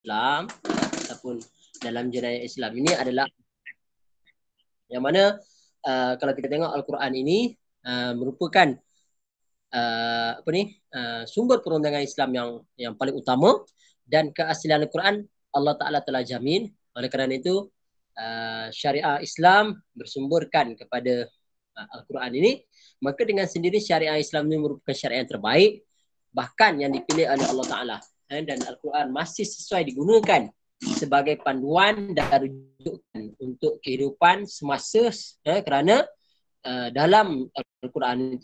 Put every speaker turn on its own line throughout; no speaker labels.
Islam ataupun dalam jenayah Islam ini adalah yang mana kalau kita tengok Al-Quran ini merupakan sumber perundangan Islam yang paling utama, dan keaslian Al-Quran Allah Ta'ala telah jamin. Oleh kerana itu syariah Islam bersumberkan kepada Al-Quran ini, maka dengan sendiri syariah Islam ini merupakan syariah yang terbaik, bahkan yang dipilih oleh Allah Ta'ala. Dan Al-Quran masih sesuai digunakan sebagai panduan dan rujukan untuk kehidupan semasa, kerana dalam Al-Quran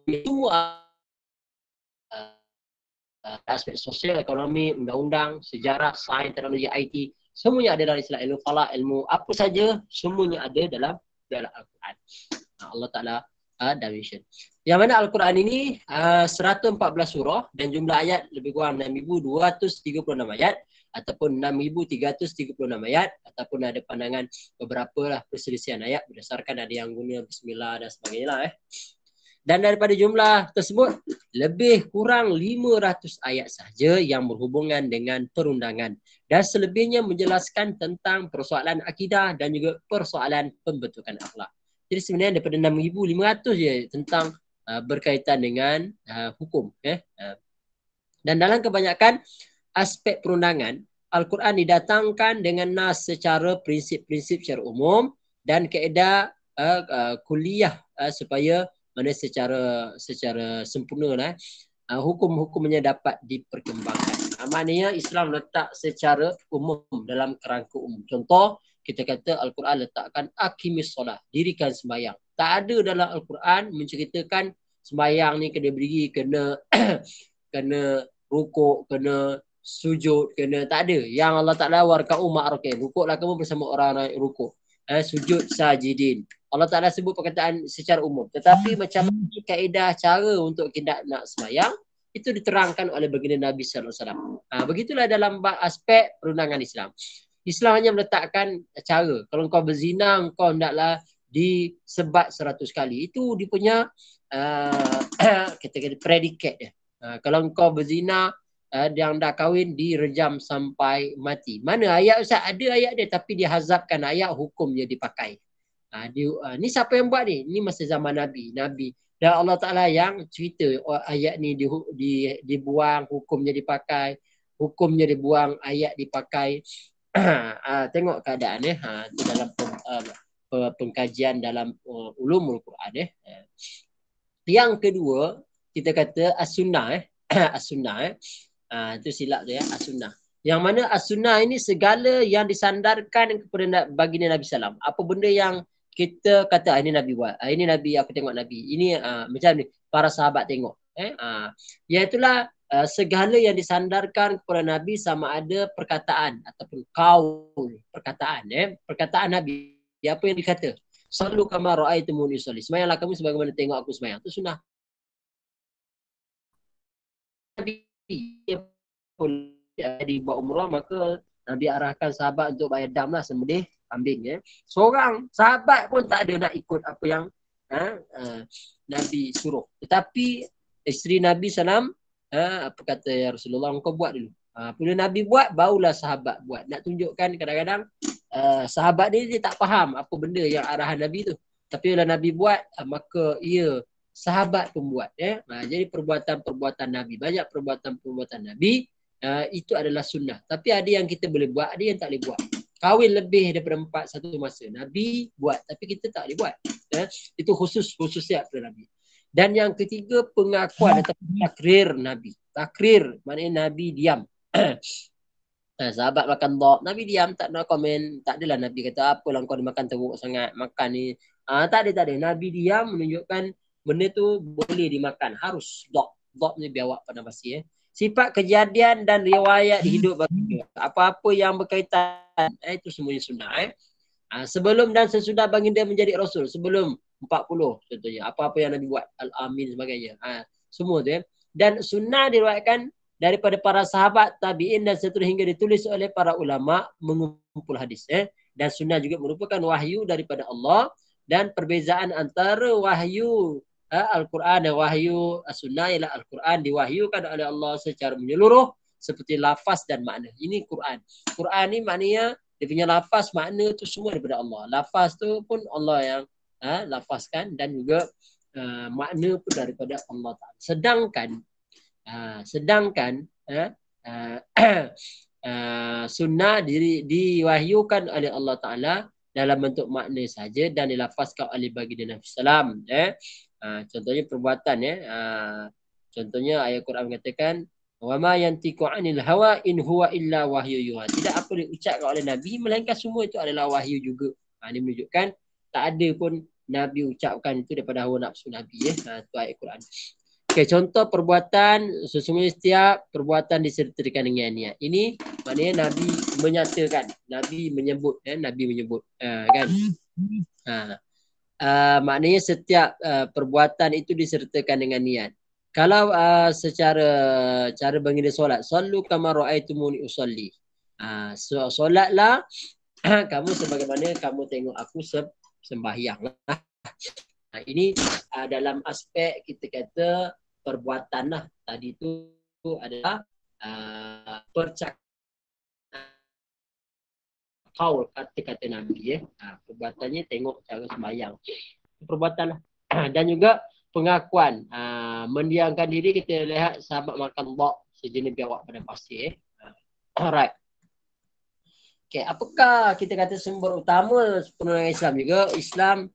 itu aspek sosial, ekonomi, undang-undang, sejarah, sains, teknologi, IT, semuanya ada dalam Islam. Ilmu falak, ilmu apa saja, semuanya ada dalam Al-Quran. Allah Ta'ala dimension. Yang mana Al-Quran ini 114 surah dan jumlah ayat lebih kurang 6,236 ayat ataupun 6,336 ayat, ataupun ada pandangan beberapa lah perselisihan ayat berdasarkan ada yang guna bismillah dan sebagainya lah. Dan daripada jumlah tersebut, lebih kurang 500 ayat sahaja yang berhubungan dengan perundangan. Dan selebihnya menjelaskan tentang persoalan akidah dan juga persoalan pembentukan akhlak. Jadi sebenarnya daripada 6,500 je tentang berkaitan dengan hukum. Dan dalam kebanyakan aspek perundangan, Al-Quran didatangkan dengan nas secara prinsip-prinsip secara umum dan kaedah kuliah supaya mana secara sempurna hukum-hukumnya dapat diperkembangkan. Maknanya Islam letak secara umum dalam kerangka umum. Contoh, kita kata Al-Quran letakkan aqimis solah, dirikan sembahyang. Tak ada dalam Al-Quran menceritakan sembahyang ni kena berdiri, kena kena rukuk, kena sujud, kena, tak ada. Yang Allah Ta'ala warka'u ma'arkain, rukuklah kamu bersama orang rukuk. Sujud sajidin. Allah Ta'ala sebut perkataan secara umum. Tetapi macam mana kaedah cara untuk kita nak semayang, itu diterangkan oleh baginda Nabi SAW. Begitulah dalam aspek perundangan Islam. Islam hanya meletakkan cara. Kalau kau berzina, kau hendaklah disebat 100 kali. Itu dia punya kata-kata predikat dia. Kalau kau berzina, yang dah kahwin direjam sampai mati. Mana ayat Ustaz? Ada ayat dia, tapi dihazabkan ayat hukumnya dipakai. Ni siapa yang buat ni? Ni masa zaman Nabi. Dan Allah Ta'ala yang cerita ayat ni dibuang, hukumnya dipakai. Hukumnya dibuang, ayat dipakai. Tengok keadaan itu dalam pengkajian dalam ulumul Quran. Yang kedua, kita kata as-sunnah. As-sunnah. Itu silap tu as-sunnah. Yang mana as-sunnah ini segala yang disandarkan kepada baginda Nabi SAW. Apa benda yang kita kata ini Nabi buat, ini Nabi, aku tengok Nabi, ini macam ni para sahabat tengok, iaitulah segala yang disandarkan kepada Nabi, sama ada perkataan ataupun qaul, perkataan Nabi. Apa yang dikata? Sallu kama ra'aitumuni usolli. Semayanglah kamu sebagaimana tengok aku semayang. Itu sunnah Nabi. Dibuat umrah, maka Nabi arahkan sahabat untuk bayar dam lah, sembelih kambing. Seorang sahabat pun tak ada nak ikut apa yang Nabi suruh. Tetapi isteri Nabi SAW apa kata, ya Rasulullah, engkau buat dulu. Bila Nabi buat, barulah sahabat buat. Nak tunjukkan kadang-kadang sahabat ni dia tak faham apa benda yang arahan Nabi tu. Tapi bila Nabi buat, maka ia sahabat pun buat. Jadi perbuatan-perbuatan Nabi, banyak perbuatan-perbuatan Nabi itu adalah sunnah. Tapi ada yang kita boleh buat, ada yang tak boleh buat. Kahwin lebih daripada 4 satu masa, Nabi buat, tapi kita tak boleh buat. Itu khususnya pada Nabi. Dan yang ketiga, pengakuan atau takrir Nabi. Takrir maknanya Nabi diam. Sahabat makan dok, Nabi diam, tak nak komen. Tak adalah Nabi kata, apalah kau makan teruk sangat, makan ni. Tak ada. Nabi diam menunjukkan benda tu boleh dimakan. Harus dok. Dok ni biawak pada basi. Sifat kejadian dan riwayat hidup baginda. Apa-apa yang berkaitan, itu semuanya sunnah. Sebelum dan sesudah baginda menjadi Rasul, sebelum 40 contohnya, apa-apa yang Nabi buat, Al-Amin sebagainya. Semua tu. Dan sunnah diriwayatkan daripada para sahabat, tabi'in dan seterusnya hingga ditulis oleh para ulama mengumpul hadis. Dan sunnah juga merupakan wahyu daripada Allah, dan perbezaan antara wahyu Al-Quran dan wahyu As-Sunnah ialah Al-Quran diwahyukan oleh Allah secara menyeluruh, seperti lafaz dan makna. Ini Quran. Quran ni maknanya dia punya lafaz, makna tu semua daripada Allah. Lafaz tu pun Allah yang lafazkan dan juga makna pun daripada Allah Ta'ala. Sedangkan sunnah diwahyukan oleh Allah Ta'ala dalam bentuk makna saja dan dilafazkan oleh baginda Nabi Sallam. Contohnya perbuatan contohnya ayat Quran mengatakan wa ma yantiqu 'anil hawa in huwa illa wahyu yuha. Tidak apa diucapkan oleh Nabi melainkan semua itu adalah wahyu juga. Ini menunjukkan tak ada pun Nabi ucapkan itu daripada hawa nafsu Nabi. Itu ayat Quran. Okey, contoh perbuatan, sesungguhnya setiap perbuatan disertakan dengan niat. Ini maknanya Nabi menyatakan, Nabi menyebut, kan? Maknanya setiap perbuatan itu disertakan dengan niat. Kalau secara cara baginda solat, sallu kama ra'aitumuni usalli. Solatlah kamu sebagaimana kamu tengok aku sembahyang. Ini dalam aspek kita kata perbuatan lah. Tadi itu adalah percakapan, kata-kata Nabi. Perbuatannya tengok cara sembahyang. Perbuatan lah. Dan juga pengakuan. Mendiamkan diri, kita lihat sahabat makan bak sejenis biawak pada pasir. Alright. Okay, apakah kita kata sumber utama penularan Islam juga? Islam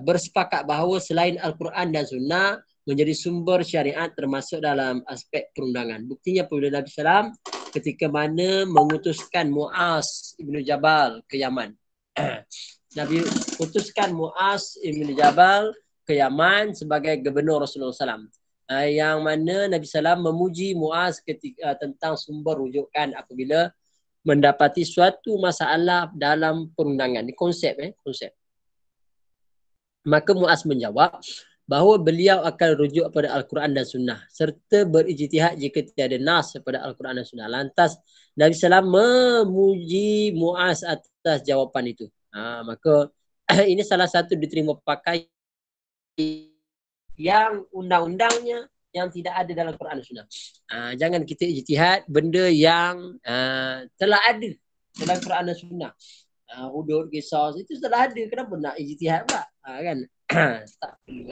bersepakat bahawa selain Al-Quran dan Sunnah menjadi sumber syariat termasuk dalam aspek perundangan. Buktinya apabila Nabi SAW ketika mana mengutuskan Muaz ibn Jabal ke Yaman. Nabi utuskan Muaz ibn Jabal ke Yaman sebagai gubernur Rasulullah SAW. Yang mana Nabi SAW memuji Muaz ketika tentang sumber rujukan apabila mendapati suatu masalah dalam perundangan. Ini konsep. Maka Muaz menjawab bahawa beliau akan rujuk pada Al-Quran dan Sunnah serta berijtihad jika tiada nas pada Al-Quran dan Sunnah. Lantas Nabi SAW memuji Muaz atas jawapan itu. Maka ini salah satu diterima pakai yang undang-undangnya yang tidak ada dalam Quran dan Sunnah. Jangan kita ijtihad benda yang telah ada dalam Quran dan Sunnah. Hudud, kisah itu telah ada. Kenapa nak ijtihad pula? Kan? Tak perlu.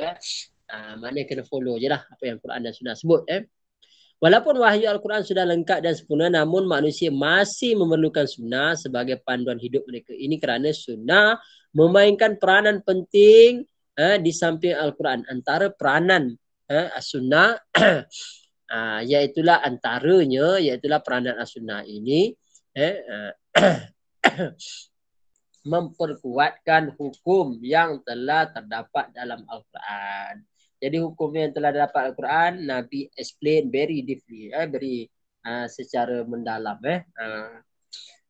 Maknanya kena follow je lah apa yang Quran dan Sunnah sebut. Walaupun wahyu Al-Quran sudah lengkap dan sempurna, namun manusia masih memerlukan Sunnah sebagai panduan hidup mereka. Ini kerana Sunnah memainkan peranan penting di samping Al-Quran. Antara peranan As-Sunnah iaitulah peranan As-Sunnah ini memperkuatkan hukum yang telah terdapat dalam Al-Quran. Jadi hukum yang telah dapat Al-Quran, Nabi explain very deeply, secara mendalam.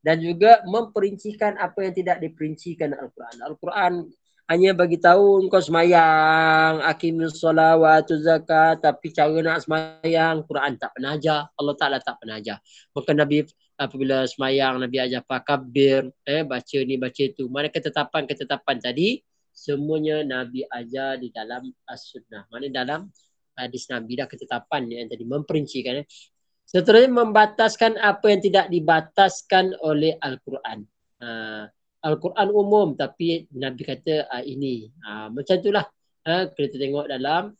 Dan juga memperincikan apa yang tidak diperincikan Al-Quran. Al-Quran hanya bagi tahu engkau semayang, aqimus solat wa atuz zakat, tapi cara nak semayang, Quran tak pernah ajar, Allah Ta'ala tak pernah ajar. Maka Nabi apabila semayang, Nabi ajar fakabir, baca ni, baca tu. Mana ketetapan tadi, semuanya Nabi ajar di dalam As-Sunnah. Mana dalam hadis Nabi dah ketetapan yang tadi memperincikan. Seterusnya membataskan apa yang tidak dibataskan oleh Al-Quran. Al-Quran umum tapi Nabi kata ini. Macam itulah. Kita tengok dalam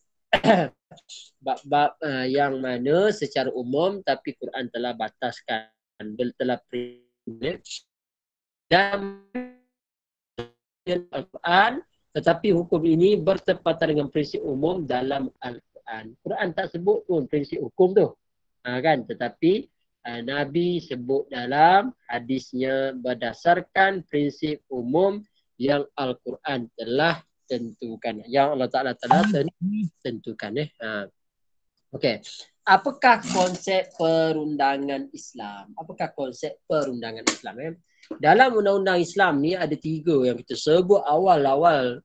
bab-bab yang mana secara umum tapi Quran telah bataskan, telah dan Al-Quran, tetapi hukum ini bertepatan dengan prinsip umum dalam Al-Quran. Quran tak sebut pun prinsip hukum tu. Kan? Tetapi Nabi sebut dalam hadisnya berdasarkan prinsip umum yang Al-Quran telah tentukan. Yang Allah Ta'ala telah tentukan. Okey. Apakah konsep perundangan Islam? Dalam undang-undang Islam ni ada 3 yang kita sebut awal-awal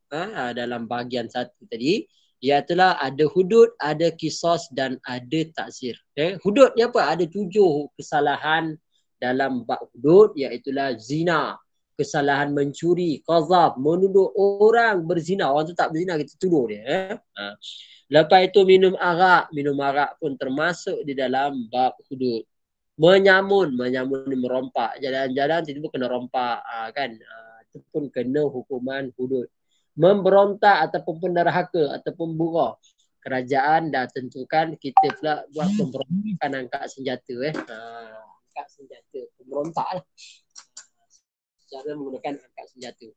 dalam bahagian 1 tadi. Iaitulah ada hudud, ada qisas dan ada taksir. Hudud ni apa? Ada 7 kesalahan dalam bab hudud, iaitulah zina, kesalahan mencuri, qazaf, menuduh orang berzina. Orang tu tak berzina, kita tuduh dia. Lepas itu minum arak pun termasuk di dalam bab hudud. Menyamun ni merompak. Jalan-jalan tiba-tiba kena rompak. Kan? Itu pun kena hukuman hudud. Memberontak ataupun penderhaka ataupun buruh. Kerajaan dah tentukan, kita pula buat pemberontakan angkat senjata. Angkat senjata. Pemberontak lah. Cara menggunakan angkat senjata.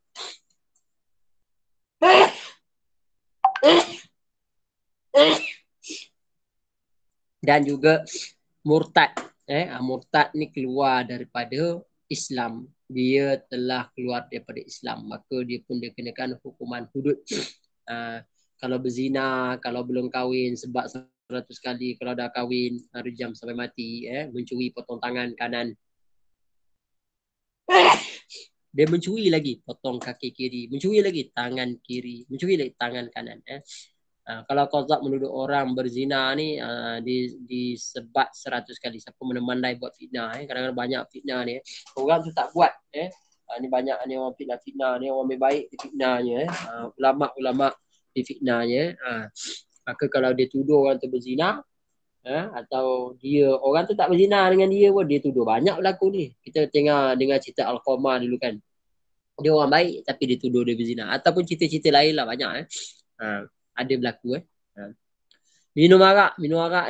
Dan juga murtad. Murtad ni keluar daripada Islam. Dia telah keluar daripada Islam. Maka dia pun dikenakan hukuman hudud. Kalau berzina, kalau belum kahwin sebab 100 kali, kalau dah kahwin rejam sampai mati, mencuri potong tangan kanan. Dia mencuri lagi potong kaki kiri, mencuri lagi tangan kiri, mencuri lagi tangan kanan. Kalau qazaf menuduh orang berzina ni disebat 100 kali. Siapa mana-mandai buat fitnah, kadang-kadang banyak fitnah ni. Orang tu tak buat. Ni banyak ni orang fitnah ni, orang baik fitnahnya. Ulama-ulama di fitnahnya. Maka kalau dia tuduh orang tu berzina, atau dia orang tu tak berzina dengan dia pun, dia tuduh. Banyak berlaku ni. Kita tengok dengar cerita Al-Qamah dulu kan. Dia orang baik tapi dia tuduh dia berzina. Ataupun cerita-cerita lain lah banyak. Ada berlaku. Minum arak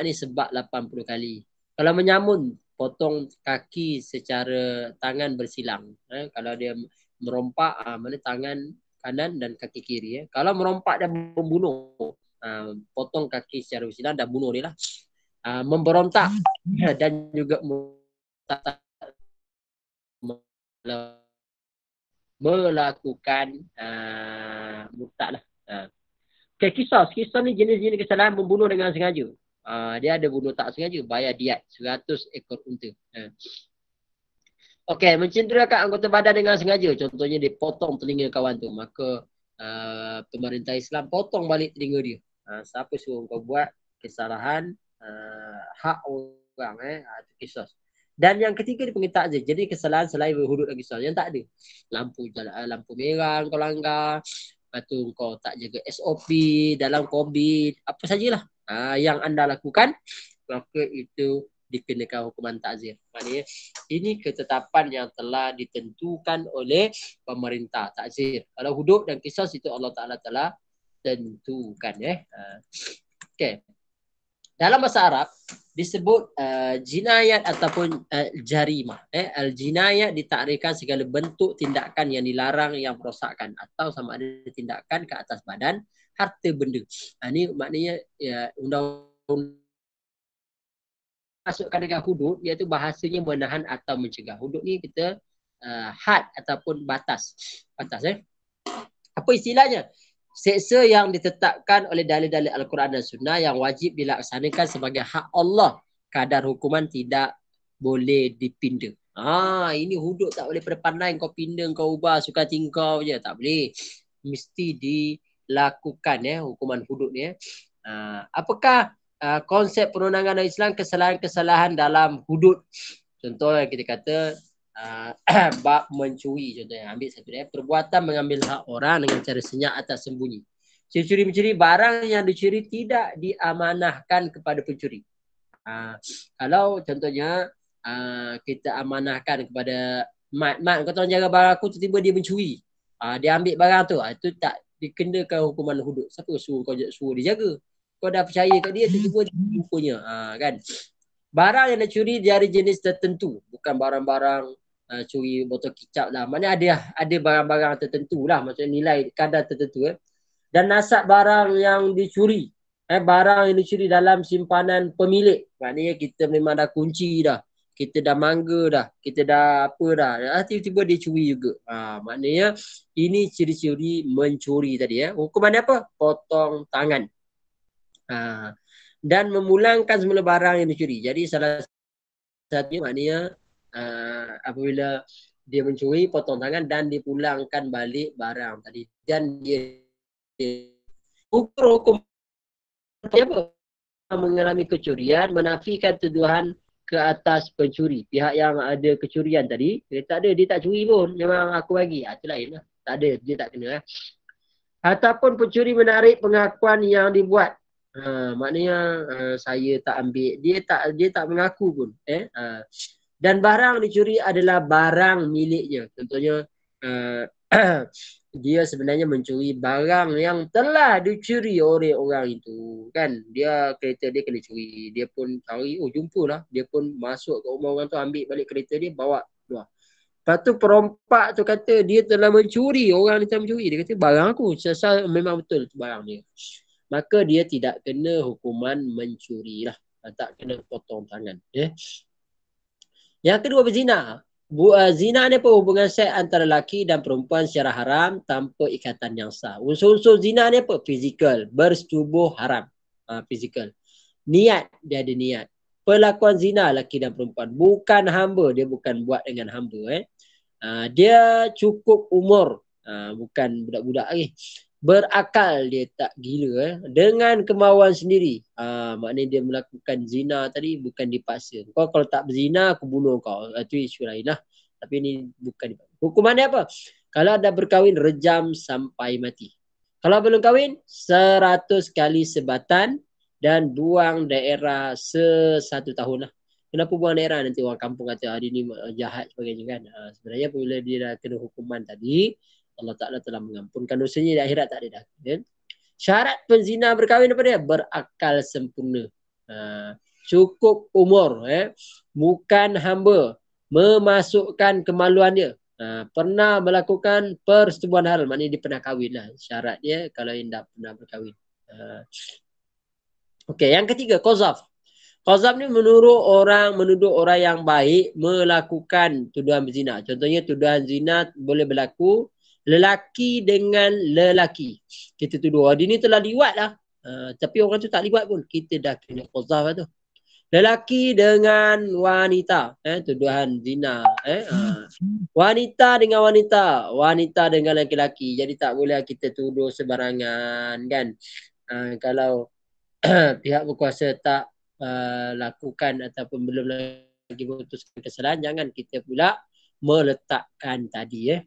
ni sebab 80 kali. Kalau menyamun, potong kaki secara tangan bersilang. Kalau dia merompak, mana tangan kanan dan kaki kiri. Kalau merompak dan membunuh, potong kaki secara bersilang dan bunuh dia lah. Memberontak dan juga melakukan murtad lah. Okay, kisah ni jenis-jenis kesalahan membunuh dengan sengaja. Dia ada bunuh tak sengaja, bayar diat 100 ekor unta. Okey, mencederakan anggota badan dengan sengaja. Contohnya dia potong telinga kawan tu. Maka pemerintah Islam potong balik telinga dia. Siapa suruh kau buat kesalahan hak orang. Itu kisah. Dan yang ketiga dia panggil takzir. Jadi kesalahan selain berhudud dan kisah. Yang tak ada. Lampu merah kau langgar. Lepas tu kau tak jaga SOP dalam COVID. Apa sajalah yang anda lakukan. Maka itu dikenakan hukuman takzir. Maknanya ini ketetapan yang telah ditentukan oleh pemerintah takzir. Kalau hudud dan kisah itu Allah Ta'ala telah tentukan. Okay. Dalam bahasa Arab disebut jinayat ataupun jarimah. Al-jinayat ditakrifkan segala bentuk tindakan yang dilarang yang merosakkan atau sama ada tindakan ke atas badan, harta benda. Ini maknanya undang-undang masukkan dengan hudud, iaitu bahasanya menahan atau mencegah. Hudud ni kita had ataupun batas. Apa istilahnya? Seksa yang ditetapkan oleh dalil-dalil Al-Quran dan Sunnah yang wajib dilaksanakan sebagai hak Allah. Kadar hukuman tidak boleh dipinda. Ini hudud tak boleh pada pandai kau pinda, kau ubah suka tingkau je. Tak boleh. Mesti dilakukan hukuman hudud ni. Apakah konsep perundangan Islam kesalahan-kesalahan dalam hudud? Contohnya kita kata bab mencuri contohnya. Ambil satu dia. Perbuatan mengambil hak orang dengan cara senyap atau sembunyi. Mencuri barang yang dicuri tidak diamanahkan kepada pencuri. Kalau contohnya kita amanahkan kepada Mat kau tolong jaga barang aku, tiba-tiba dia mencuri. Dia ambil barang tu. Itu tak dikenakan hukuman hudud. Siapa suruh dia jaga? Kau dah percaya kat dia, tiba-tiba dia rupanya. Kan? Barang yang dicuri dari jenis tertentu. Bukan barang-barang curi botol kicap lah. Maknanya ada barang-barang tertentu lah. Maksudnya nilai kadar tertentu. Dan nasab barang yang dicuri. Barang yang dicuri dalam simpanan pemilik. Maknanya kita memang dah kunci dah. Kita dah mangga dah. Kita dah apa dah. Tiba-tiba dia curi juga. Maknanya ini ciri-ciri mencuri tadi. Hukuman apa? Potong tangan. Dan memulangkan semula barang yang dicuri. Jadi salah satunya maknanya apabila dia mencuri, potong tangan dan dipulangkan balik barang tadi. Dan dia hukum apa? Mengalami kecurian, menafikan tuduhan ke atas pencuri. Pihak yang ada kecurian tadi, dia tak ada, dia tak curi pun. Memang aku bagi. Itu lain lah. Tak ada, dia tak kena. Ataupun pencuri menarik pengakuan yang dibuat. Maknanya saya tak ambil. Dia tak mengaku pun. Dan barang dicuri adalah barang miliknya. Contohnya, dia sebenarnya mencuri barang yang telah dicuri oleh orang itu. Kan? Dia kereta dia kena curi. Dia pun cari, jumpalah. Dia pun masuk ke rumah orang tu, ambil balik kereta dia, bawa keluar. Lepas tu perompak tu kata dia telah mencuri. Orang ni telah mencuri. Dia kata barang aku. Sesal memang betul barang dia. Maka dia tidak kena hukuman mencuri lah. Tak kena potong tangan. Yang kedua berzina. Zina ni apa? Hubungan seks antara lelaki dan perempuan secara haram tanpa ikatan yang sah. Unsur-unsur zina ni apa? Fizikal. Bersetubuh haram. Fizikal. Niat. Dia ada niat. Pelakuan zina lelaki dan perempuan. Bukan hamba. Dia bukan buat dengan hamba. Dia cukup umur. Bukan budak-budak lagi. Berakal, dia tak gila. Dengan kemauan sendiri. Maknanya dia melakukan zina tadi bukan dipaksa. Kau kalau tak berzina, aku bunuh kau. Itu isu lain lah. Tapi ini bukan dipaksa. Hukumannya apa? Kalau dah berkahwin, rejam sampai mati. Kalau belum kahwin, 100 kali sebatan dan buang daerah 1 tahun lah. Kenapa buang daerah? Nanti orang kampung kata hari ni jahat sebagainya kan. Sebenarnya apabila dia dah kena hukuman tadi, Allah Ta'ala telah mengampunkan dosanya di akhirat, tak ada dah. Syarat penzina berkahwin apa dia? Berakal sempurna. Cukup umur. Bukan hamba. Memasukkan kemaluan dia. Pernah melakukan persetubuhan halal. Maknanya dia pernah kahwin lah. Syarat dia kalau yang tak pernah berkahwin. Okey, yang ketiga, qazaf. Qazaf ni menuduh orang yang baik melakukan tuduhan berzina. Contohnya tuduhan zina boleh berlaku lelaki dengan lelaki. Kita tuduh, dia ni telah liwat lah. Tapi orang tu tak liwat pun. Kita dah kena qazaf lah tu. Lelaki dengan wanita. Tuduhan zina. Wanita dengan wanita. Wanita dengan lelaki. Jadi tak boleh kita tuduh sebarangan kan. Kalau pihak berkuasa tak lakukan ataupun belum lagi memutuskan kesalahan, jangan kita pula meletakkan tadi.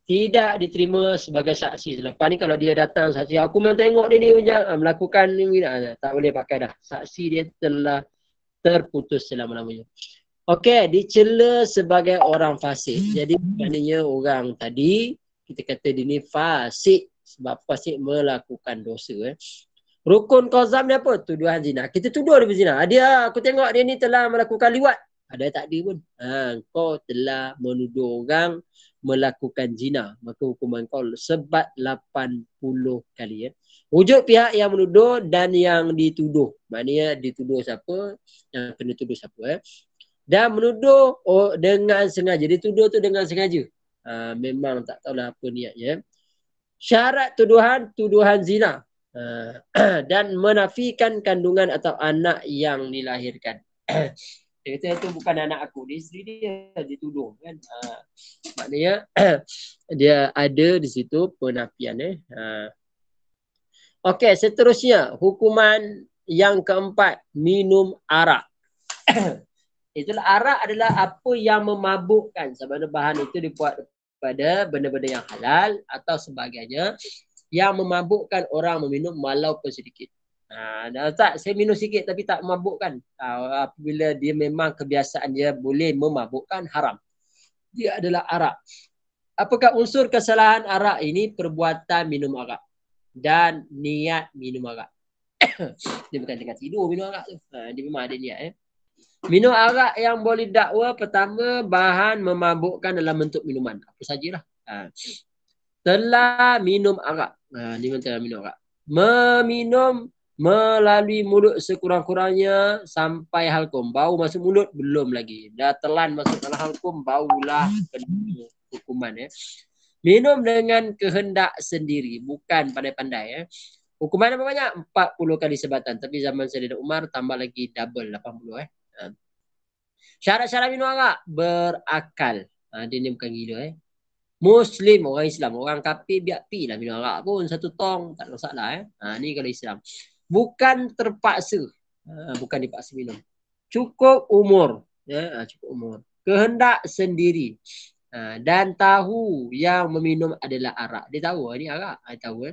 Tidak diterima sebagai saksi. Selepas ni kalau dia datang saksi, aku memang tengok dia ni melakukan ni, tak boleh pakai dah. Saksi dia telah terputus selama-lamanya. Okey, dicela sebagai orang fasik. Jadi maknanya orang tadi kita kata dia ni fasik sebab fasik melakukan dosa. Rukun qazam ni apa? Tuduhan zina. Kita tuduh dia berzina. Aku tengok dia ni telah melakukan liwat. Ada tak dia pun. Kau telah menuduh orang melakukan zina. Maka hukuman kau sebat 80 kali. Wujud pihak yang menuduh dan yang dituduh. Maknanya dituduh siapa, yang kena tuduh siapa. Dan menuduh dengan sengaja. Dituduh tu dengan sengaja. Memang tak tahulah apa niatnya. Syarat tuduhan zina. Dan menafikan kandungan atau anak yang dilahirkan. Dia kata itu bukan anak aku, dia isteri dia dituduh kan. Maknanya dia ada di situ penafian. Okey, seterusnya hukuman yang keempat, minum arak. Itulah arak adalah apa yang memabukkan. Sama ada bahan itu dibuat pada benda-benda yang halal atau sebagainya yang memabukkan orang meminum walaupun sedikit. Tak, saya minum sikit tapi tak memabukkan. Apabila dia memang kebiasaan dia boleh memabukkan, haram. Dia adalah arak. Apakah unsur kesalahan arak ini? Perbuatan minum arak dan niat minum arak. Dia bukan tengah tidur minum arak tu. Dia memang ada niat. Minum arak yang boleh dakwa, pertama, bahan memabukkan dalam bentuk minuman. Apa sajalah. Telah minum arak. Dia telah minum arak. Meminum melalui mulut sekurang-kurangnya sampai halkum. Bau masuk mulut, belum lagi. Dah telan masuk dalam halkum, baulah hukuman. Minum dengan kehendak sendiri, bukan pandai-pandai. Hukuman apa banyak? 40 kali sebatan. Tapi zaman Sayyidina Umar tambah lagi double, 80. Syarat-syarat minum arak, berakal. Dia ni bukan gila. Muslim, orang Islam. Orang kafir biar pi lah minum arak pun satu tong, tak ada masalah. Ni kalau Islam. Bukan terpaksa. Bukan dipaksa minum. Cukup umur. Cukup umur. Kehendak sendiri. Dan tahu yang meminum adalah arak. Dia tahu ni arak. Dia tahu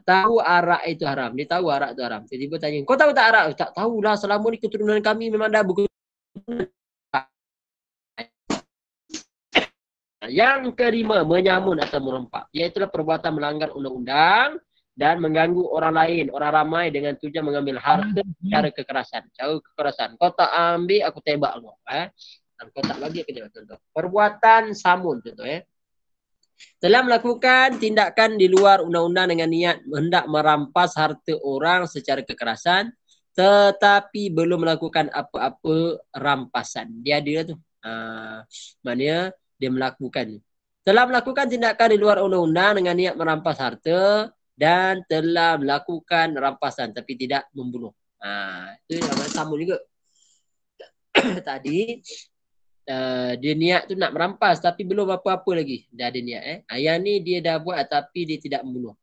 tahu arak itu haram. Dia tahu arak itu haram. Tiba-tiba tanya, kau tahu tak arak? Tak tahulah, selama ni keturunan kami memang dah begitu. Yang kelima, menyamun atau merompak. Iaitulah perbuatan melanggar undang-undang dan mengganggu orang lain, orang ramai dengan tujuan mengambil harta cara kekerasan. Cara kekerasan. Kau tak ambil, aku tembak kau. Kau tak bagi, aku tembak. Contoh. Perbuatan samun. Contoh. Telah melakukan tindakan di luar undang-undang dengan niat hendak merampas harta orang secara kekerasan, tetapi belum melakukan apa-apa rampasan. Dia ada tu. Maknanya dia melakukan. Telah melakukan tindakan di luar undang-undang dengan niat merampas harta dan telah melakukan rampasan tapi tidak membunuh. Itu yang sama juga. Tadi dia niat tu nak merampas tapi belum apa-apa lagi. Dah ada niat. Yang ni dia dah buat tapi dia tidak membunuh.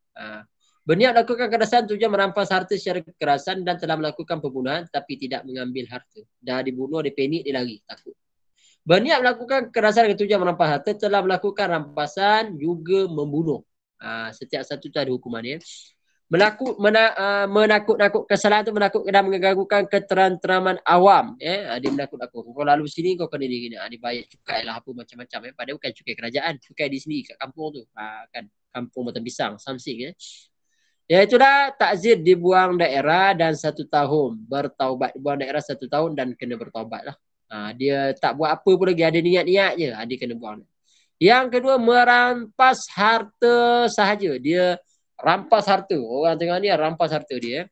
Berniat melakukan kekerasan tujuan merampas harta secara kekerasan dan telah melakukan pembunuhan tapi tidak mengambil harta. Dah dibunuh, dia panik, dia lari, takut. Berniat melakukan kekerasan dengan tujuan merampas harta, telah melakukan rampasan juga membunuh. Setiap satu tu ada hukumannya. Menakut-nakut kesalahan tu menakut dan mengganggukan ketentraman awam. Dia menakut-nakut. Kau lalu sini kau kena dia gini. Dia bayar cukai lah apa macam-macam. Padahal bukan cukai kerajaan. Cukai di sini kat kampung tu. Kan kampung Batang Pisang, Samsing. Itulah takzir dibuang daerah dan 1 tahun. Bertaubat. Dibuang daerah 1 tahun dan kena bertaubat lah. Dia tak buat apa pun lagi. Ada niat-niat je. Dia kena buang. Yang kedua, merampas harta sahaja. Dia rampas harta. Orang tengah ni rampas harta dia.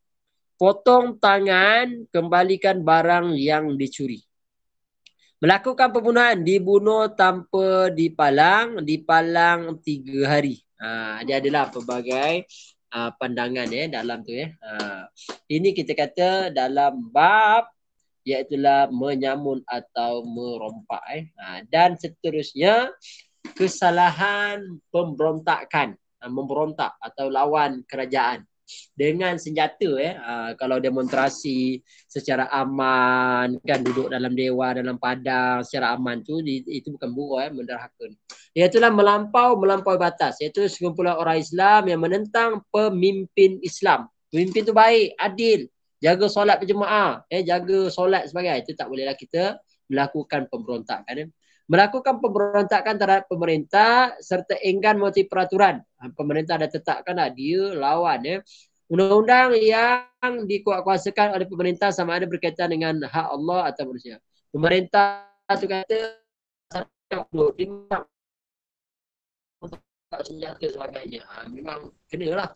Potong tangan, kembalikan barang yang dicuri. Melakukan pembunuhan, dibunuh tanpa dipalang 3 hari. Dia adalah pelbagai pandangan dalam tu. Ini kita kata dalam bab iaitulah menyamun atau merompak. Dan seterusnya, kesalahan pemberontakan. Memberontak atau lawan kerajaan dengan senjata. Kalau demonstrasi secara aman, kan duduk dalam dewan, dalam padang secara aman tu, itu bukan buruh, menderhaka. Iaitulah melampaui batas. Iaitu sekumpulan orang Islam yang menentang pemimpin Islam. Pemimpin tu baik, adil, jaga solat berjemaah, jaga solat sebagainya. Itu tak bolehlah kita melakukan pemberontakan. Melakukan pemberontakan terhadap pemerintah serta enggan mematuhi peraturan. Pemerintah dah tetapkan dia lawan. Undang-undang yang dikuatkuasakan oleh pemerintah sama ada berkaitan dengan hak Allah atau manusia. Pemerintah tu kata senjata sebagainya. Memang kenalah.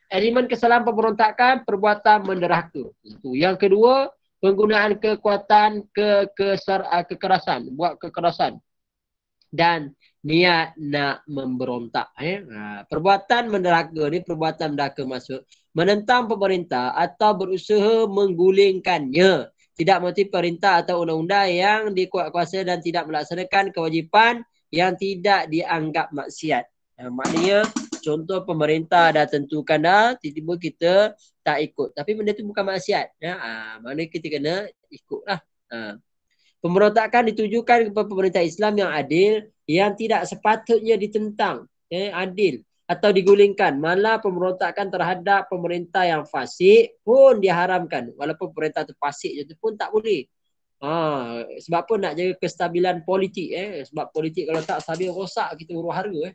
Elemen kesalahan pemberontakan, perbuatan menderhaka. Yang kedua, penggunaan kekuatan kekerasan, buat kekerasan dan niat nak memberontak. Perbuatan menderhaka ni, perbuatan menderhaka maksud menentang pemerintah atau berusaha menggulingkannya, tidak mematuhi perintah atau undang-undang yang dikuatkuasa dan tidak melaksanakan kewajipan yang tidak dianggap maksiat. Maknanya contoh pemerintah dah tentukan dah, tiba-tiba kita tak ikut. Tapi benda tu bukan maksiat. Maknanya kita kena ikutlah. Pemberontakan ditujukan kepada pemerintah Islam yang adil, yang tidak sepatutnya ditentang, adil atau digulingkan. Malah pemberontakan terhadap pemerintah yang fasik pun diharamkan. Walaupun pemerintah tu fasik je tu pun tak boleh. Sebab apa? Nak jaga kestabilan politik. Sebab politik kalau tak stabil, rosak kita huru-hara.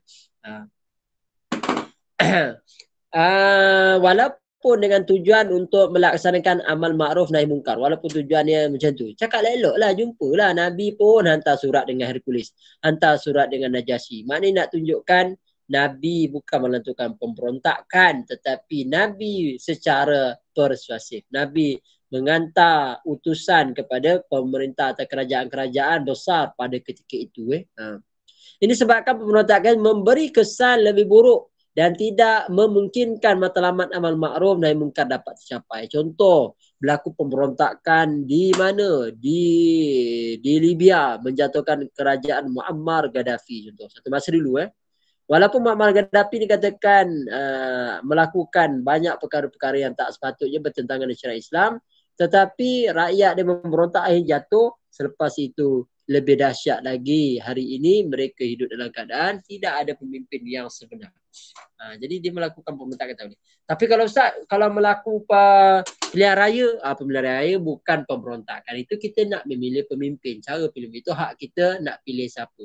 Walaupun dengan tujuan untuk melaksanakan amal ma'ruf nahi mungkar, walaupun tujuannya macam tu, cakap elok lah, jumpalah. Nabi pun hantar surat dengan Hercules, hantar surat dengan Najasyi. Maknanya nak tunjukkan Nabi bukan melakukan pemberontakan, tetapi Nabi secara persuasif. Nabi mengantar utusan kepada pemerintah atau kerajaan-kerajaan besar pada ketika itu. Ini sebabkan pemberontakan memberi kesan lebih buruk
dan tidak memungkinkan matlamat amal ma'ruf nahi munkar dapat tercapai. Contoh, berlaku pemberontakan di mana? Di Libya menjatuhkan kerajaan Muammar Gaddafi contoh. Satu masa dulu Walaupun Muammar Gaddafi dikatakan melakukan banyak perkara-perkara yang tak sepatutnya bertentangan dengan syariat Islam, tetapi rakyat dia memberontak akhirnya jatuh. Selepas itu lebih dahsyat lagi, hari ini mereka hidup dalam keadaan tidak ada pemimpin yang sebenar. Jadi dia melakukan pemberontakan tahun ini. Tapi kalau Ustaz, kalau melakukan pilihan raya, pemilihan raya bukan pemberontakan. Itu kita nak memilih pemimpin. Cara pilih itu hak kita nak pilih siapa.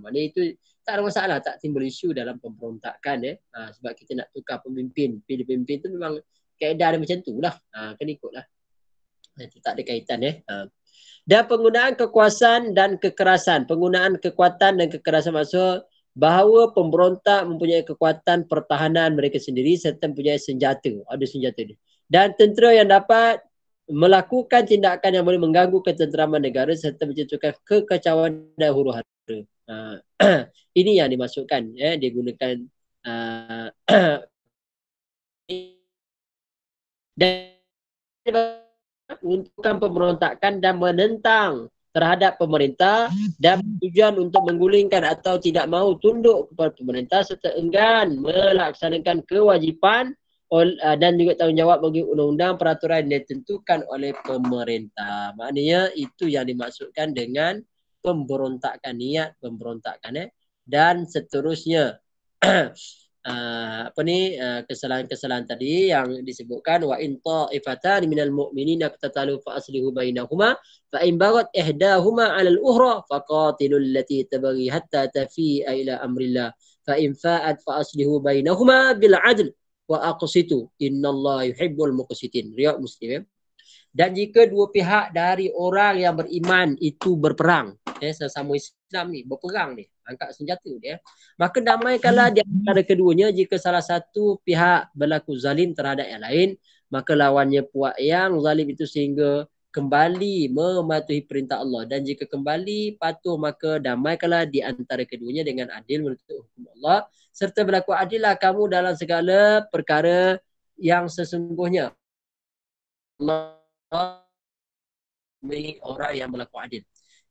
Maknanya itu tak ada masalah, tak timbul isu dalam pemberontakan sebab kita nak tukar pemimpin. Pilih pemimpin tu memang kaedah dia macam tu lah. Kena ikut lah. Itu tak ada kaitan Dan penggunaan kekuasaan dan kekerasan. Penggunaan kekuatan dan kekerasan maksud bahawa pemberontak mempunyai kekuatan pertahanan mereka sendiri serta mempunyai senjata. Ada senjata dia. Dan tentera yang dapat melakukan tindakan yang boleh mengganggu ketenteraman negara serta menciptakan kekacauan dan huru-hara. Ini yang dimasukkan. Dia gunakan dan untukkan pemberontakan dan menentang terhadap pemerintah dan tujuan untuk menggulingkan atau tidak mahu tunduk kepada pemerintah serta enggan melaksanakan kewajipan dan juga tanggungjawab bagi undang-undang peraturan yang ditentukan oleh pemerintah. Maknanya itu yang dimaksudkan dengan pemberontakan, niat pemberontakan dan seterusnya. Kesalahan-kesalahan tadi yang disebutkan wa in ta'ifatan minal mu'minina qatatalu fa aslihu bainahuma fa in baghat ihdahuma 'ala al-ukhra faqatilul lati tabghi hatta tafi'a ila amrillah fa in fa'at fa aslihu bainahuma bil 'adl wa aqsitu innallaha yuhibbul muqsitin. Riwayat Muslim. Dan jika dua pihak dari orang yang beriman itu berperang, sesama Islam ni berperang ni, angkat senjata dia, maka damaikanlah di antara keduanya. Jika salah satu pihak berlaku zalim terhadap yang lain, maka lawannya puak yang zalim itu sehingga kembali mematuhi perintah Allah. Dan jika kembali patuh, maka damaikanlah di antara keduanya dengan adil menurut hukum Allah, serta berlaku adillah kamu dalam segala perkara yang sesungguhnya Allah orang yang berlaku adil.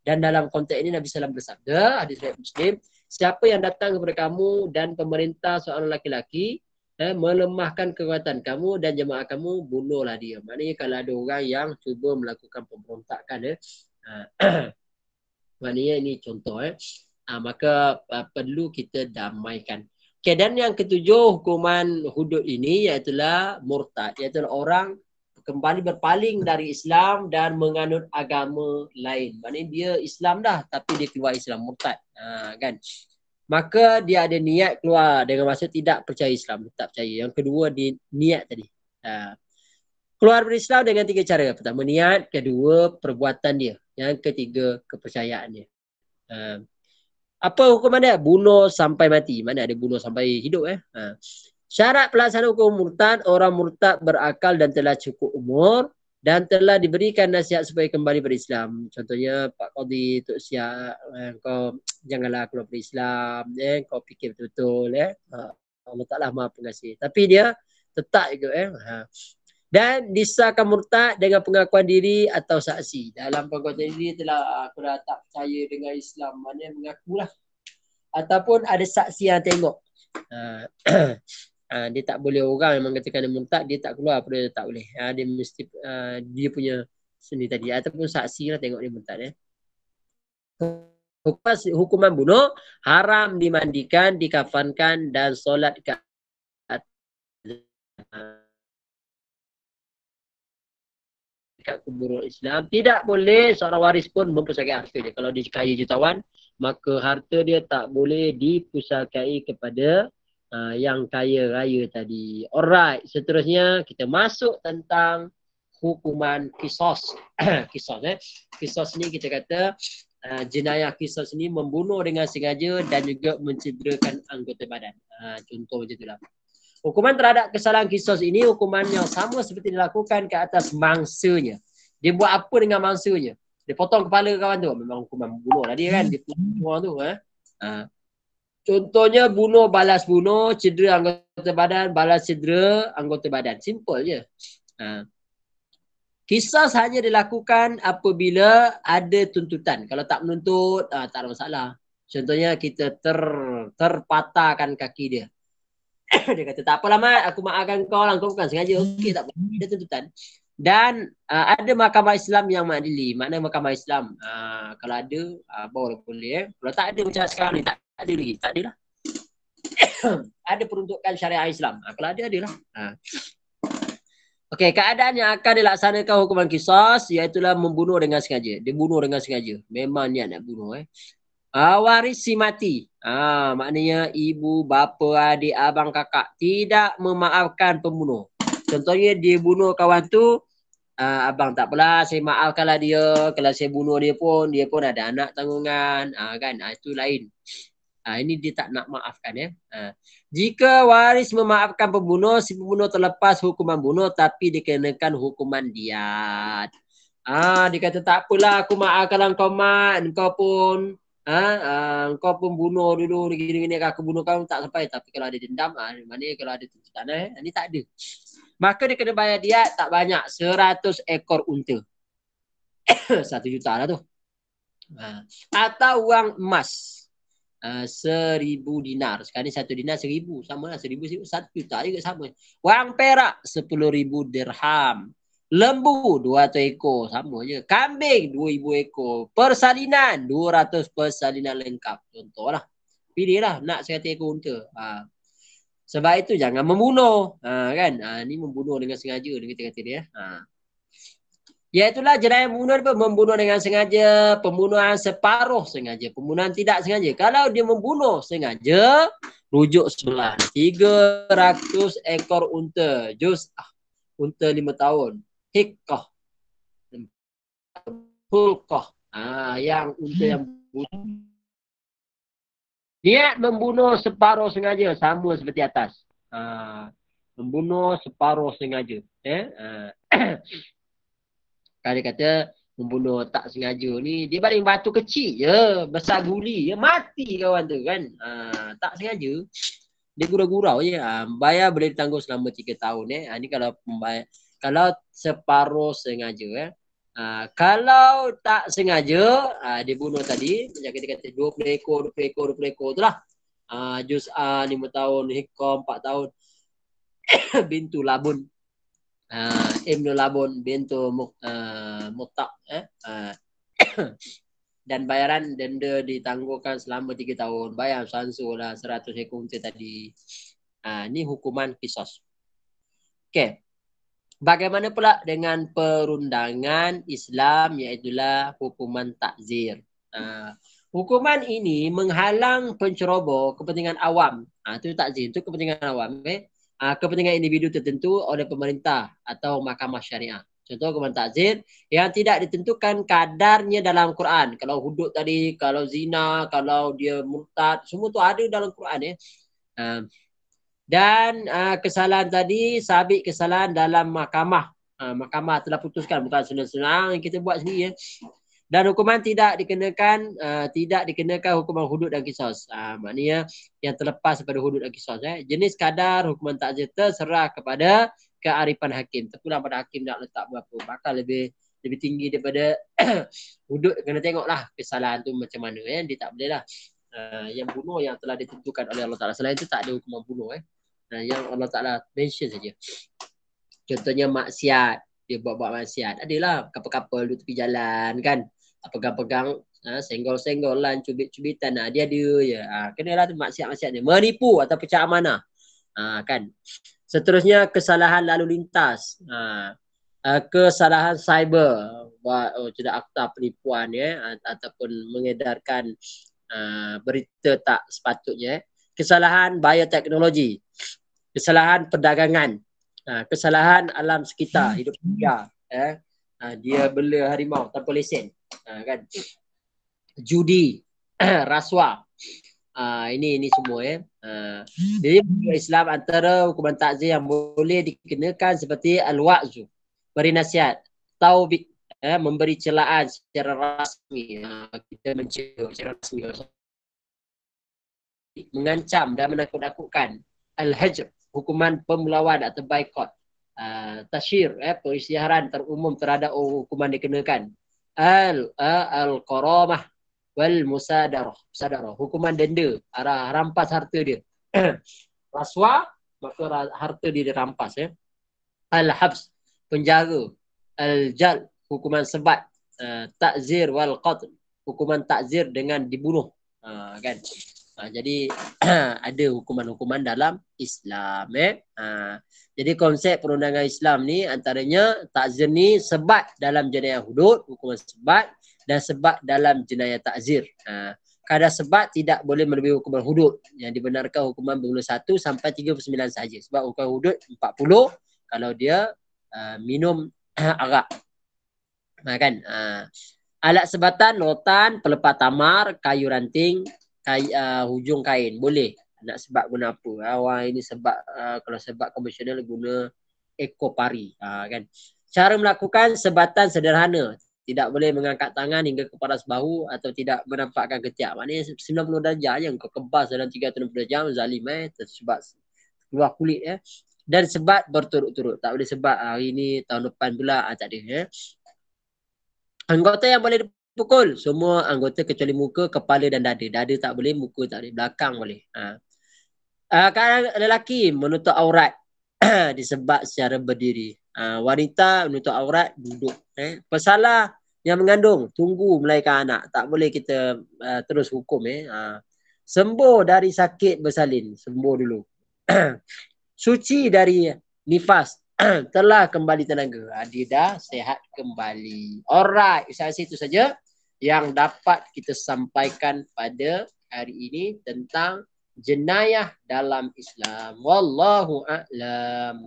Dan dalam konteks ini Nabi SAW bersabda, hadis riwayat Muslim, siapa yang datang kepada kamu dan pemerintah seorang laki-laki melemahkan kekuatan kamu dan jemaah kamu, bunuhlah dia. Maknanya kalau ada orang yang cuba melakukan pemberontakan maknanya ini contoh maka perlu kita damaikan. Okay, dan yang ketujuh hukuman hudud ini iaitulah murtad, iaitu orang kembali berpaling dari Islam dan menganut agama lain. Maknanya dia Islam dah tapi dia keluar Islam, murtad. Kan? Maka dia ada niat keluar dengan maksud tidak percaya Islam, tak percaya. Yang kedua dia niat tadi. Keluar dari Islam dengan tiga cara. Pertama niat, kedua perbuatan dia, yang ketiga kepercayaan dia. Apa hukuman dia? Bunuh sampai mati. Mana ada bunuh sampai hidup Syarat pelaksanaan hukum murtad, orang murtad berakal dan telah cukup umur dan telah diberikan nasihat supaya kembali berislam. Contohnya Pak Qadhi, Tok Siap, kau janganlah keluar dari Islam, kau fikir betul-betul. Allah Ta'ala Maha Pengasih. Tapi dia tetap juga. Dan disahkan murtad dengan pengakuan diri atau saksi. Dalam pengakuan diri telah aku dah tak percaya dengan Islam, maknanya mengakulah. Ataupun ada saksi yang tengok. Dia tak boleh, orang yang mengatakan dia murtad, dia tak keluar, dia tak boleh. Dia mesti dia punya sendiri tadi ataupun saksi lah tengok dia murtad. Hukuman bunuh, haram dimandikan, dikafankan dan solat ke dekat kubur Islam. Tidak boleh seorang waris pun mempusakai harta dia. Kalau dia kaya jutawan, maka harta dia tak boleh dipusakai kepada yang kaya raya tadi. Alright, seterusnya kita masuk tentang hukuman kisos. Kisos ni kita kata jenayah kisos ni membunuh dengan sengaja dan juga mencederakan anggota badan. Contoh macam itulah. Hukuman terhadap kesalahan kisos ini hukuman yang sama seperti dilakukan ke atas mangsanya. Dia buat apa dengan mangsanya? Dia potong kepala kawan tu, memang hukuman membunuh lah dia kan. Dia potong orang tu. Contohnya bunuh balas bunuh, cedera anggota badan, balas cedera anggota badan. Simple je. Qisas hanya dilakukan apabila ada tuntutan. Kalau tak menuntut, tak ada masalah. Contohnya kita terpatahkan kaki dia. Dia kata, tak apalah Mat, aku maafkan kau lah, kau bukan sengaja. Okey, tak apa. Ada tuntutan. Dan ada mahkamah Islam yang mengadili. Maknanya mahkamah Islam. Kalau ada, boleh. Kalau tak ada macam sekarang ni, tak ada lagi. Tak ada lah. Ada peruntukan syariah Islam. Kalau ada, ada lah. Okey, keadaan yang akan dilaksanakan hukuman qisas iaitulah membunuh dengan sengaja. Dia bunuh dengan sengaja. Memang niat nak bunuh. Waris si mati. Maknanya ibu, bapa, adik, abang, kakak tidak memaafkan pembunuh. Contohnya dia bunuh kawan tu, abang tak apalah, saya maafkanlah dia. Kalau saya bunuh dia pun ada anak tanggungan. Kan? Itu lain. Ini dia tak nak maafkan ya. Jika waris memaafkan pembunuh, si pembunuh terlepas hukuman bunuh tapi dikenakan hukuman diat. Dia kata tak apalah, aku maafkan engkau Mat, engkau pun engkau pun bunuh dulu gini-gini, aku bunuh kau tak sampai, tapi kalau ada dendam, maknanya kalau ada tuntutan ini tak ada. Maka dia kena bayar diat tak banyak, 100 ekor unta. 1 juta lah tu. Atau wang emas. 1,000 dinar. Sekarang ni 1 dinar 1,000. Sama lah 1,000, 1 juta juga sama. Wang perak 10,000 dirham. Lembu 200 ekor. Sama je. Kambing 2,000 ekor. Persalinan 200 persalinan lengkap. Contohlah. Pilihlah nak 100 ekor unta. Sebab itu jangan membunuh. Kan? Ni membunuh dengan sengaja. Dia kata dia. Iaitulah jenayah membunuh dengan sengaja, pembunuhan separuh sengaja, pembunuhan tidak sengaja. Kalau dia membunuh sengaja, rujuk sebelah 300 ekor unta. Juz unta 5 tahun. Hikkah. Hulkah. Yang unta yang bunuh. Niat membunuh separuh sengaja, sama seperti atas. Membunuh separuh sengaja. Kalau dia kata membunuh tak sengaja ni, dia baling batu kecil je, besar guli, mati kawan tu kan. Tak sengaja, dia gurau-gurau je. Bayar boleh ditangguh selama 3 tahun. Ni kalau kalau separuh sengaja. Kalau tak sengaja, dia bunuh tadi, macam kita kata 20 ekor tu lah. Juz 5 tahun, Hikam 4 tahun, bintu labun. Ibnu Labun bintu Mutak dan bayaran denda ditangguhkan selama 3 tahun. Bayar sansu lah 100 ekor unta tadi. Ni hukuman qisas. Okey. Bagaimana pula dengan perundangan Islam, iaitulah hukuman takzir. Hukuman ini menghalang penceroboh kepentingan awam. Itu takzir, itu kepentingan awam. Kepentingan individu tertentu oleh pemerintah atau mahkamah syariah. Contoh hukuman takzir yang tidak ditentukan kadarnya dalam Quran. Kalau hudud tadi, kalau zina, kalau dia murtad, semua tu ada dalam Quran. Dan kesalahan tadi, sabit kesalahan dalam mahkamah. Mahkamah telah putuskan, bukan senang-senang yang kita buat sendiri. Dan hukuman tidak dikenakan hukuman hudud dan qisas. Maknanya yang terlepas daripada hudud dan qisas. Jenis kadar hukuman takzir terserah kepada kearifan hakim. Terpulang pada hakim nak letak berapa. Bakal lebih tinggi daripada hudud. Kena tengoklah kesalahan tu macam mana. Dia tak boleh lah. Yang bunuh yang telah ditentukan oleh Allah Ta'ala. Selain itu tak ada hukuman bunuh. Yang Allah Ta'ala mention saja. Contohnya maksiat. Dia buat maksiat. Adalah kapal-kapal di tepi jalan kan. Pegang-pegang, senggol-senggolan, cubit-cubitan. Dia ada je. Kenalah tu maksiat-maksiat dia. Menipu atau pecah amanah. Kan. Seterusnya kesalahan lalu lintas. Kesalahan cyber. Buat tidak akta penipuan ataupun mengedarkan berita tak sepatutnya. Kesalahan bioteknologi. Kesalahan perdagangan. Kesalahan alam sekitar, hidup dia. Dia bela harimau tanpa lesen. Kan? Judi, rasuah. Ini semua. Jadi Islam antara hukuman takzir yang boleh dikenakan seperti al-wa'zu, beri nasihat, taubik, memberi celaan secara rasmi. Kita mencela secara rasmi
mengancam dan menakut-nakutkan. Al-hajr, hukuman pemelawan atau boycott. Tasyir, perisytiharan terumum terhadap hukuman dikenakan. Al-qaramah wal musadarah, hukuman denda, rampas harta dia. Rasuah, maka harta dia dirampas ya. Al-habs, penjara. Al-jal, hukuman sebat. Ta'zir wal qatl, hukuman takzir dengan dibunuh. Kan? Jadi ada hukuman-hukuman dalam Islam. Jadi konsep perundangan Islam ni antaranya takzir ni sebat dalam jenayah hudud, hukuman sebat, dan sebat dalam jenayah takzir. Kadar sebat tidak boleh melebihi hukuman hudud. Yang dibenarkan hukuman bermula 1 sampai 39 saja. Sebab hukuman hudud 40 kalau dia minum arak. Kan? Alat sebatan, rotan, pelepah tamar, kayu ranting, hujung kain. Boleh. Nak sebat guna apa? Orang ini sebat, kalau sebat konvensional guna ekor pari. Kan? Cara melakukan sebatan sederhana. Tidak boleh mengangkat tangan hingga ke paras bahu atau tidak menampakkan ketiak. Maknanya 90 darjah je. Kau kebas dalam 360 darjah. Zalim tersebat keluar kulit. Dan sebat berturut-turut. Tak boleh sebat hari ni, tahun depan pula. Tak ada. Anggota yang boleh dipukul, semua anggota kecuali muka, kepala dan dada. Dada tak boleh, muka tak boleh, belakang boleh. Kadang lelaki menutup aurat disebat secara berdiri. Wanita menutup aurat duduk. Pesalah yang mengandung, tunggu melahirkan anak. Tak boleh kita terus hukum. Sembuh dari sakit bersalin, sembuh dulu. Suci dari nifas, telah kembali tenaga. Dia dah sehat kembali. Alright, itu saja yang dapat kita sampaikan pada hari ini tentang jenayah dalam Islam. Wallahu a'lam.